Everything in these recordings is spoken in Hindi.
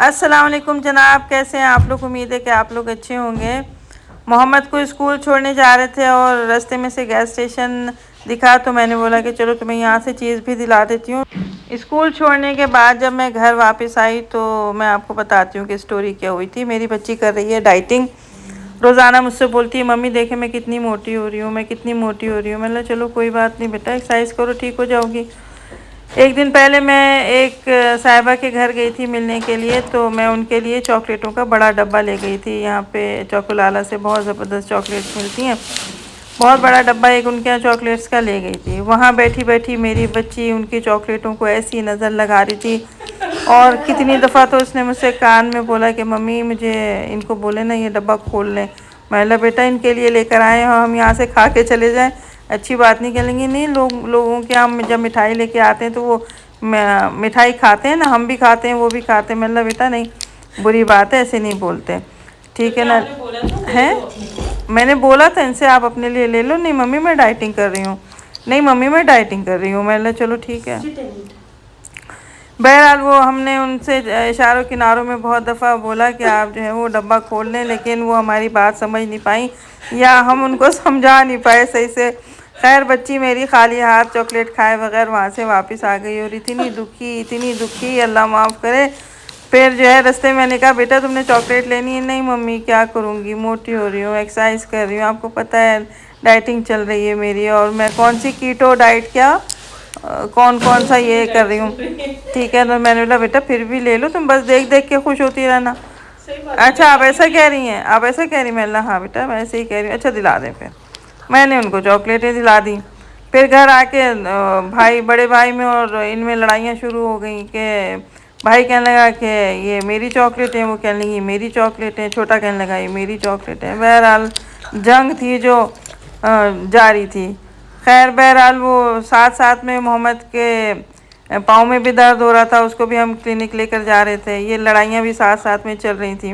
अस्सलाम वालेकुम जनाब, कैसे हैं आप लोग। उम्मीद है कि आप लोग अच्छे होंगे। मोहम्मद को स्कूल छोड़ने जा रहे थे और रास्ते में से गैस स्टेशन दिखा तो मैंने बोला कि चलो तुम्हें यहाँ से चीज़ भी दिला देती हूँ। स्कूल छोड़ने के बाद जब मैं घर वापस आई तो मैं आपको बताती हूँ कि स्टोरी क्या हुई थी। मेरी बच्ची कर रही है डाइटिंग। रोज़ाना मुझसे बोलती है मम्मी देखे मैं कितनी मोटी हो रही हूँ, मैं कितनी मोटी हो रही हूँ। मैंने चलो कोई बात नहीं बेटा, एक्सरसाइज करो ठीक हो जाओगी। एक दिन पहले मैं एक साहिबा के घर गई थी मिलने के लिए, तो मैं उनके लिए चॉकलेटों का बड़ा डब्बा ले गई थी। यहाँ पे चॉकोलाला से बहुत ज़बरदस्त चॉकलेट्स मिलती हैं। बहुत बड़ा डब्बा एक उनके यहाँ चॉकलेट्स का ले गई थी। वहाँ बैठी बैठी मेरी बच्ची उनकी चॉकलेटों को ऐसी नज़र लगा रही थी, और कितनी दफ़ा तो उसने मुझसे कान में बोला कि मम्मी मुझे इनको बोले ना ये डब्बा खोल लें। मैं बोला बेटा इनके लिए लेकर आए हो, हम यहाँ से खा के चले जाएं, अच्छी बात नहीं करेंगे। नहीं लोगों के हम जब मिठाई लेके आते हैं तो वो मिठाई खाते हैं ना, हम भी खाते हैं वो भी खाते हैं। मतलब बेटा नहीं, बुरी बात है, ऐसे नहीं बोलते, ठीक है ना। है मैंने बोला था इनसे आप अपने लिए ले लो। नहीं मम्मी मैं डाइटिंग कर रही हूँ, नहीं मम्मी मैं डाइटिंग कर रही हूँ। मैंने चलो ठीक है। बहरहाल वो हमने उनसे इशारों किनारों में बहुत दफ़ा बोला कि आप जो है वो डब्बा खोल लें, लेकिन वो हमारी बात समझ नहीं पाई या हम उनको समझा नहीं पाए सही से। खैर बच्ची मेरी खाली हाथ चॉकलेट खाए बगैर वहाँ से वापस आ गई, और इतनी दुखी अल्लाह माफ़ करे। फिर जो है रास्ते में मैंने कहा बेटा तुमने चॉकलेट लेनी है। नहीं मम्मी क्या करूँगी, मोटी हो रही हूँ, एक्सरसाइज कर रही हूँ, आपको पता है डाइटिंग चल रही है मेरी, और मैं कौन सी कीटो डाइट क्या कौन कौन सा ये कर रही हूँ, ठीक है। तो मैंने बोला बेटा फिर भी ले लो, तुम बस देख देख के खुश होती रहना। अच्छा आप ऐसा कह रही हैं, आप ऐसा कह रही। मैं हाँ बेटा मैं ऐसे ही कह रही हूँ। अच्छा दिला दें। फिर मैंने उनको चॉकलेटें दिला दी। फिर घर आके भाई बड़े भाई में और इनमें लड़ाइयाँ शुरू हो गई कि भाई कहने लगा कि ये मेरी चॉकलेट है, वो कहने लगी मेरी चॉकलेट है, छोटा कहने लगा ये मेरी चॉकलेट है। बहरहाल जंग थी जो जारी थी। खैर बहरहाल वो साथ साथ में मोहम्मद के पाँव में भी दर्द हो रहा था, उसको भी हम क्लिनिक लेकर जा रहे थे। ये लड़ाइयाँ भी साथ साथ में चल रही थी।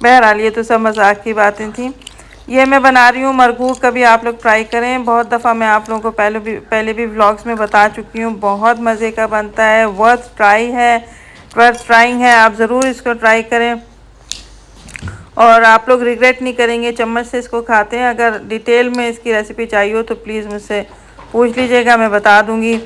बहरहाल ये तो सब मजाक की बातें थी। ये मैं बना रही हूँ मरगूब, कभी आप लोग ट्राई करें। बहुत दफ़ा मैं आप लोगों को पहले भी व्लॉग्स में बता चुकी हूँ, बहुत मज़े का बनता है, वर्थ ट्राइंग है। आप ज़रूर इसको ट्राई करें और आप लोग रिग्रेट नहीं करेंगे। चम्मच से इसको खाते हैं। अगर डिटेल में इसकी रेसिपी चाहिए हो तो प्लीज़ मुझसे पूछ लीजिएगा, मैं बता दूंगी।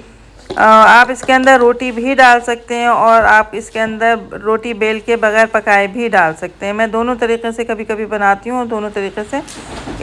आप इसके अंदर रोटी भी डाल सकते हैं और आप इसके अंदर रोटी बेल के बगैर पकाए भी डाल सकते हैं। मैं दोनों तरीक़े से कभी कभी बनाती हूँ और दोनों तरीक़े से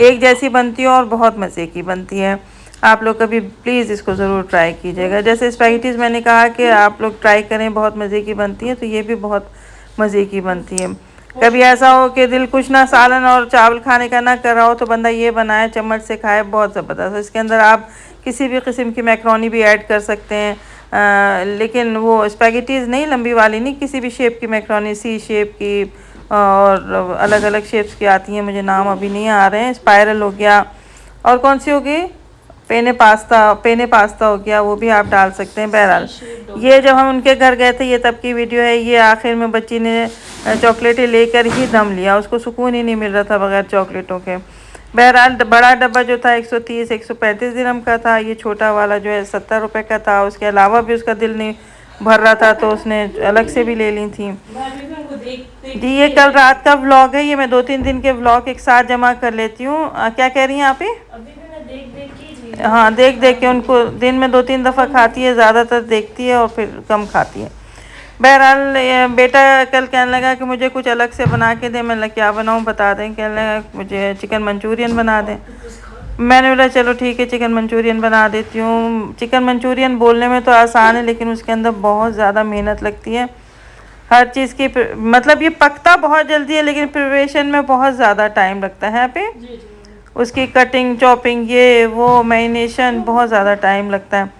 एक जैसी बनती है और बहुत मज़े की बनती है। आप लोग कभी प्लीज़ इसको ज़रूर ट्राई कीजिएगा। जैसे स्पैगेटीज़ मैंने कहा कि आप लोग ट्राई करें, बहुत मज़े की बनती है, तो ये भी बहुत मज़े की बनती है। कभी ऐसा हो कि दिल कुछ ना सालन और चावल खाने का ना कर रहा हो तो बंदा ये बनाए, चम्मच से खाए, बहुत ज़बरदस्त। इसके अंदर आप किसी भी किस्म की मैक्रोनी भी ऐड कर सकते हैं, लेकिन वो स्पैगेटीज़ नहीं, लंबी वाली नहीं, किसी भी शेप की मैक्रोनी, सी शेप की और अलग अलग शेप्स की आती हैं, मुझे नाम अभी नहीं आ रहे हैं। स्पायरल हो गया, और कौन सी होगी, पेने पास्ता हो गया, वो भी आप डाल सकते हैं। बहरहाल ये जब हम उनके घर गए थे, ये तब की वीडियो है। ये आखिर में बच्ची ने चॉकलेटें लेकर ही दम लिया, उसको सुकून ही नहीं मिल रहा था बगैर चॉकलेटों के। बहरहाल बड़ा डब्बा जो था 130-135 दिरहम का था, ये छोटा वाला जो है 70 रुपये का था। उसके अलावा भी उसका दिल नहीं भर रहा था तो उसने अलग से भी ले ली थी। जी ये कल रात का व्लॉग है, ये मैं 2-3 दिन के व्लॉग एक साथ जमा कर लेती हूँ। क्या कह रही हैं आप ही? हाँ देख देख के उनको दिन में 2-3 दफ़ा खाती है, ज़्यादातर देखती है और फिर कम खाती है। बहरहाल बेटा कल कहने लगा कि मुझे कुछ अलग से बना के दे। मैंने क्या बनाऊँ बता दें। कहने लगा मुझे चिकन मंचूरियन बना दें। मैंने बोला चलो ठीक है चिकन मंचूरियन बना देती हूँ। चिकन मंचूरियन बोलने में तो आसान है, लेकिन उसके अंदर बहुत ज़्यादा मेहनत लगती है हर चीज़ की। मतलब ये पकता बहुत जल्दी है, लेकिन प्रिपरेशन में बहुत ज़्यादा टाइम लगता है। पे उसकी कटिंग चॉपिंग ये वो मैरिनेशन बहुत ज़्यादा टाइम लगता है।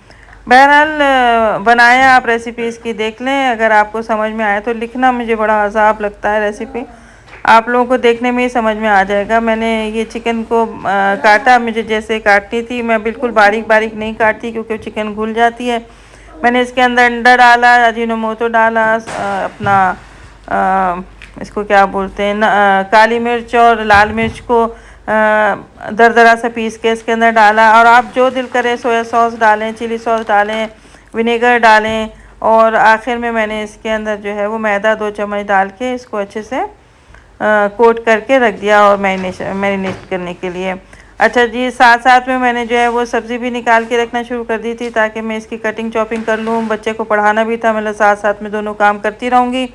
बहरहाल बनाया, आप रेसिपी इसकी देख लें, अगर आपको समझ में आए तो लिखना। मुझे बड़ा अजाब लगता है रेसिपी, आप लोगों को देखने में ही समझ में आ जाएगा। मैंने ये चिकन को काटा, मुझे जैसे काटनी थी, मैं बिल्कुल बारीक बारीक नहीं काटती क्योंकि चिकन घुल जाती है। मैंने इसके अंदर अंडा डाला, अजीनोमोटो डाला, इसको क्या बोलते हैं काली मिर्च और लाल मिर्च को दरदरा सा पीस के इसके अंदर डाला। और आप जो दिल करे सोया सॉस डालें, चिली सॉस डालें, विनेगर डालें, और आखिर में मैंने इसके अंदर जो है वो मैदा 2 चम्मच डाल के इसको अच्छे से कोट करके रख दिया और मैरिनेट करने के लिए। अच्छा जी, साथ साथ में मैंने जो है वो सब्ज़ी भी निकाल के रखना शुरू कर दी थी ताकि मैं इसकी कटिंग चॉपिंग कर लूँ। बच्चे को पढ़ाना भी था, मतलब साथ साथ में दोनों काम करती रहूँगी।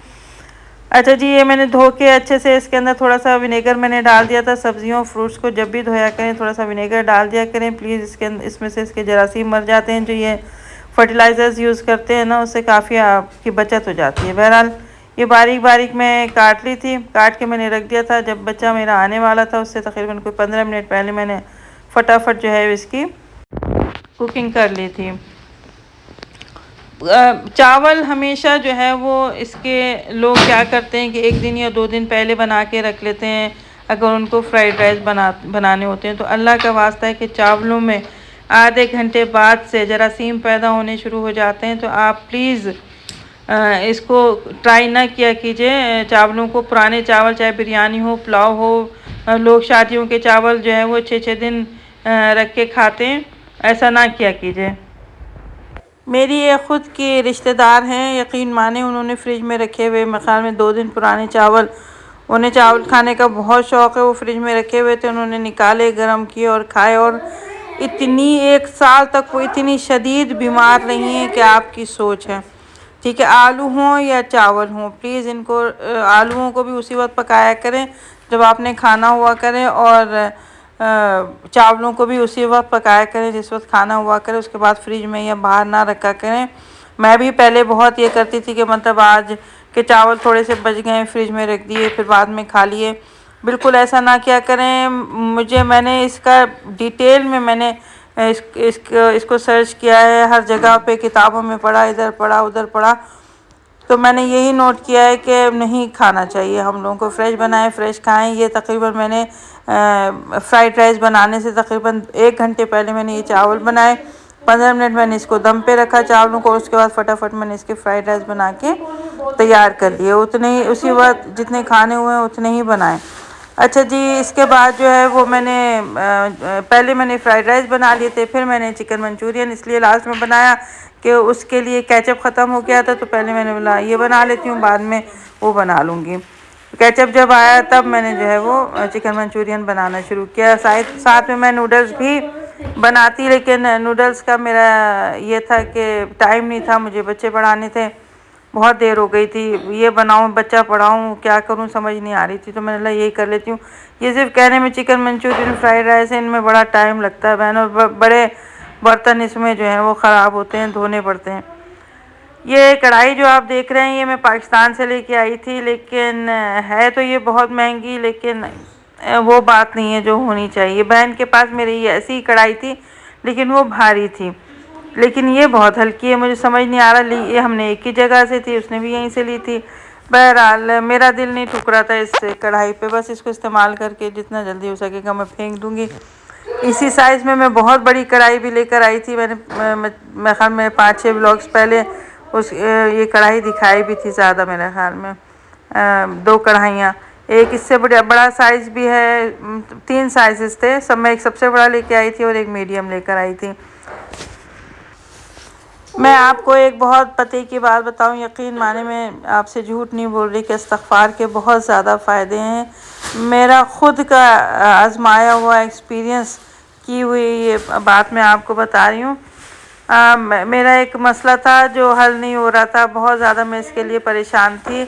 अच्छा जी, ये मैंने धो के अच्छे से इसके अंदर थोड़ा सा विनेगर मैंने डाल दिया था। सब्जियों फ्रूट्स को जब भी धोया करें थोड़ा सा विनेगर डाल दिया करें प्लीज़। इसके अंदर इसमें से इसके जरासीम मर जाते हैं। जो ये फर्टिलाइज़र्स यूज़ करते हैं ना, उससे काफ़ी आपकी बचत हो जाती है। बहरहाल ये बारीक बारीक मैं काट ली थी, काट के मैंने रख दिया था। जब बच्चा मेरा आने वाला था उससे तकरीबन कोई 15 मिनट पहले मैंने फटाफट जो है इसकी कुकिंग कर ली थी। चावल हमेशा जो है वो इसके लोग क्या करते हैं कि 1 दिन या 2 दिन पहले बना के रख लेते हैं अगर उनको फ्राइड राइस बनाने होते हैं। तो अल्लाह का वास्ता है कि चावलों में आधे घंटे बाद से जरासीम पैदा होने शुरू हो जाते हैं। तो आप प्लीज़ इसको ट्राई ना किया कीजिए। चावलों को, पुराने चावल चाहे बिरयानी हो, पुलाव हो, लोग शादियों के चावल जो है वो 6-6 दिन रख के खाते हैं, ऐसा ना किया कीजिए। मेरी ये ख़ुद की रिश्तेदार हैं, यकीन माने उन्होंने फ्रिज में रखे हुए मेरे ख़्याल में 2 दिन पुराने चावल, उन्हें चावल खाने का बहुत शौक़ है। वो फ्रिज में रखे हुए थे, उन्होंने निकाले, गर्म किए और खाए। और इतनी 1 साल तक वो इतनी शदीद बीमार रही हैं कि आपकी सोच है। ठीक है, आलू हों या चावल हों, प्लीज़ इनको आलूओं को भी उसी वक्त पकाया करें जब आपने खाना हुआ करें, और चावलों को भी उसी वक्त पकाया करें जिस वक्त खाना हुआ करें। उसके बाद फ्रिज में या बाहर ना रखा करें। मैं भी पहले बहुत ये करती थी कि मतलब आज के चावल थोड़े से बच गए, फ्रिज में रख दिए, फिर बाद में खा लिए। बिल्कुल ऐसा ना किया करें। मैंने इसका डिटेल में मैंने इसको सर्च किया है, हर जगह पे किताबों में पढ़ा, इधर पढ़ा उधर पढ़ा, तो मैंने यही नोट किया है कि नहीं खाना चाहिए हम लोगों को। फ्रेश बनाएं, फ्रेश खाएं। ये तकरीबन मैंने फ्राइड राइस बनाने से तकरीबन 1 घंटे पहले मैंने ये चावल बनाए। 15 मिनट मैंने इसको दम पे रखा चावलों को, उसके बाद फटाफट मैंने इसके फ्राइड राइस बना के तैयार कर लिए। उतने ही उसी वक्त जितने खाने हुए हैं उतने ही बनाए। अच्छा जी, इसके बाद जो है वो मैंने पहले मैंने फ़्राइड राइस बना लिए थे, फिर मैंने चिकन मंचूरियन इसलिए लास्ट में बनाया कि उसके लिए केचप ख़त्म हो गया था। तो पहले मैंने बोला ये बना लेती हूँ, बाद में वो बना लूँगी। केचप जब आया तब मैंने जो है वो चिकन मंचूरियन बनाना शुरू किया। साथ में मैं नूडल्स भी बनाती, लेकिन नूडल्स का मेरा ये था कि टाइम नहीं था, मुझे बच्चे पढ़ाने थे, बहुत देर हो गई थी। ये बनाऊं, बच्चा पढ़ाऊं, क्या करूं समझ नहीं आ रही थी। तो मैंने बोला यही कर लेती हूँ। ये सिर्फ कहने में चिकन मंचूरियन, फ्राइड राइस है, इनमें बड़ा टाइम लगता है बहन, और बड़े बर्तन इसमें जो हैं वो ख़राब होते हैं, धोने पड़ते हैं। ये कढ़ाई जो आप देख रहे हैं ये मैं पाकिस्तान से लेके आई थी, लेकिन है तो ये बहुत महंगी, लेकिन वो बात नहीं है जो होनी चाहिए। बहन के पास मेरी ये ऐसी कढ़ाई थी, लेकिन वो भारी थी, लेकिन ये बहुत हल्की है। मुझे समझ नहीं आ रहा, ये हमने एक ही जगह से थी, उसने भी यहीं से ली थी। बहरहाल मेरा दिल नहीं टूट रहा था इस कढ़ाई पे, बस इसको इस्तेमाल करके जितना जल्दी हो सकेगा मैं फेंक दूँगी। इसी साइज़ में मैं बहुत बड़ी कढ़ाई भी लेकर आई थी। मैंने मेरे ख्याल में 5-6 व्लॉग्स पहले ये कढ़ाई दिखाई भी थी ज़्यादा, मेरे ख्याल में 2 कढ़ाइयाँ, एक इससे बड़ा साइज़ भी है। 3 साइज़ थे सब, मैं एक सबसे बड़ा लेके आई थी और एक मीडियम लेकर आई थी। मैं आपको एक बहुत पते की बात बताऊं, यकीन माने मैं आपसे झूठ नहीं बोल रही कि इस्तिग़फ़ार के बहुत ज़्यादा फ़ायदे हैं। मेरा ख़ुद का आज़माया हुआ एक्सपीरियंस की हुई ये बात मैं आपको बता रही हूँ। मेरा एक मसला था जो हल नहीं हो रहा था, बहुत ज़्यादा मैं इसके लिए परेशान थी।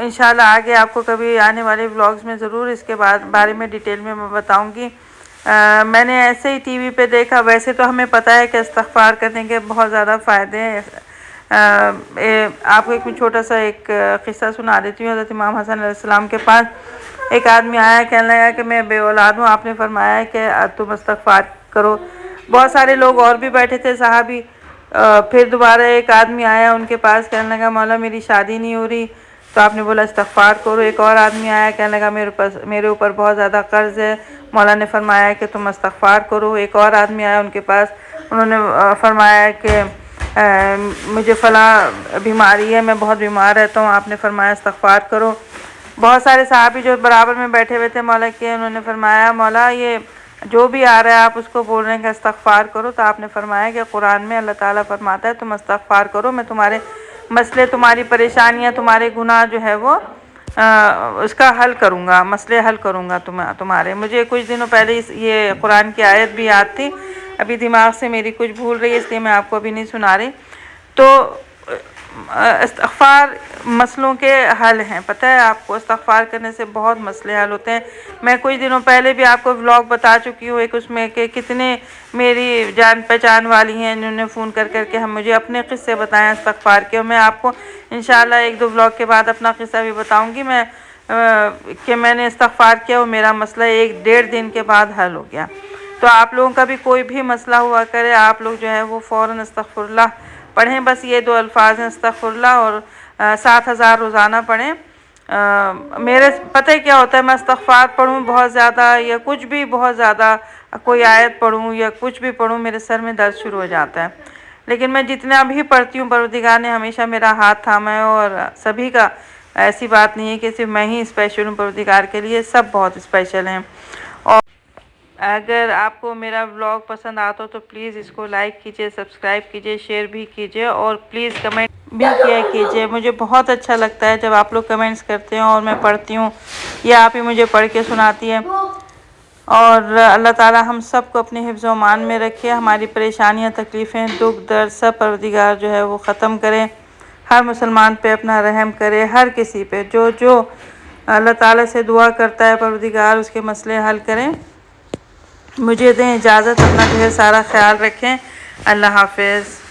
इंशाल्लाह आगे आपको कभी आने वाले व्लॉग्स में ज़रूर इसके बारे में डिटेल में मैं बताऊँगी। मैंने ऐसे ही टीवी पे देखा, वैसे तो हमें पता है कि इस्तिग़फ़ार करने के बहुत ज़्यादा फ़ायदे हैं। आपको एक छोटा सा एक क़िस्सा सुना देती हूँ। हज़रत इमाम हसन अलैहिस्सलाम के पास एक आदमी आया, कहने लगा कि मैं बेऔलाद हूँ, आपने फरमाया है कि तुम इस्तिग़फ़ार करो। बहुत सारे लोग और भी बैठे थे सहाबी। फिर दोबारा एक आदमी आया उनके पास, कहने लगा मौला मेरी शादी नहीं हो रही, तो आपने बोला इस्तिग़फ़ार करो। एक और आदमी आया, कहने लगा मेरे ऊपर बहुत ज़्यादा कर्ज़ है, मौला ने फरमाया कि तुम इस्तिग़फ़ार करो। एक और आदमी आया उनके पास, उन्होंने फरमाया कि मुझे फ़लाँ बीमारी है, मैं बहुत बीमार रहता हूँ, आपने फरमाया इस्तिग़फ़ार करो। बहुत सारे सहाबी जो बराबर में बैठे हुए थे मौला के, उन्होंने फरमाया मौला ये जो भी आ रहा है आप उसको बोल रहे हैं कि इस्तग़फ़ार करो। तो आपने फरमाया कि कुरान में अल्लाह ताला फरमाता है तुम इस्तग़फ़ार करो, मैं तुम्हारे मसले, तुम्हारी परेशानियां, तुम्हारे गुनाह जो है वो उसका हल करूँगा, मसले हल करूँगा तुम्हारे। मुझे कुछ दिनों पहले ये कुरान की आयत भी याद थी, अभी दिमाग से मेरी कुछ भूल रही है इसलिए मैं आपको अभी नहीं सुना रही। तो इस्तग़फ़ार मसलों के हल हैं, पता है आपको, इस्तग़फ़ार करने से बहुत मसले हल होते हैं। मैं कुछ दिनों पहले भी आपको व्लॉग बता चुकी हूँ एक, उसमें कि कितने मेरी जान पहचान वाली हैं जिन्होंने फ़ोन कर करके हम मुझे अपने क़िस्से बताएं इस्तग़फ़ार के। और मैं आपको इंशाअल्लाह एक दो व्लॉग के बाद अपना क़िस्सा भी बताऊँगी मैं कि मैंने इस्तग़फ़ार किया और मेरा मसला 1-1.5 दिन के बाद हल हो गया। तो आप लोगों का भी कोई भी मसला हुआ करे, आप लोग जो है वो फ़ौरन अस्तग़फ़िरुल्लाह पढ़ें। बस ये 2 अल्फाज हैं अस्तग़फ़िरुल्लाह और 7000 रोज़ाना पढ़ें। मेरे पता है क्या होता है, मैं इस्तग़फ़ार पढ़ूँ बहुत ज़्यादा या कुछ भी बहुत ज़्यादा कोई आयत पढ़ूँ या कुछ भी पढ़ूँ, मेरे सर में दर्द शुरू हो जाता है। लेकिन मैं जितना भी पढ़ती हूँ परवरदिगार ने हमेशा मेरा हाथ थामा है। और सभी का, ऐसी बात नहीं है कि सिर्फ मैं ही स्पेशल हूँ परवरदिगार के लिए, सब बहुत स्पेशल हैं। और अगर आपको मेरा व्लॉग पसंद आता हो तो प्लीज़ इसको लाइक कीजिए, सब्सक्राइब कीजिए, शेयर भी कीजिए और प्लीज़ कमेंट भी किया कीजिए। मुझे बहुत अच्छा लगता है जब आप लोग कमेंट्स करते हैं और मैं पढ़ती हूँ या आप ही मुझे पढ़ के सुनाती है। और अल्लाह ताला हम सबको अपने हिफ्ज़ व अमान में रखे, हमारी परेशानियाँ, तकलीफ़ें, दुख दर्द सब परवरदिगार जो है वो ख़त्म करें। हर मुसलमान पे अपना रहम करे, हर किसी पे जो जो अल्लाह ताला से दुआ करता है परवरदिगार उसके मसले हल करें। मुझे दें इजाज़त, अपना ढेर सारा ख्याल रखें। अल्लाह हाफ़िज़।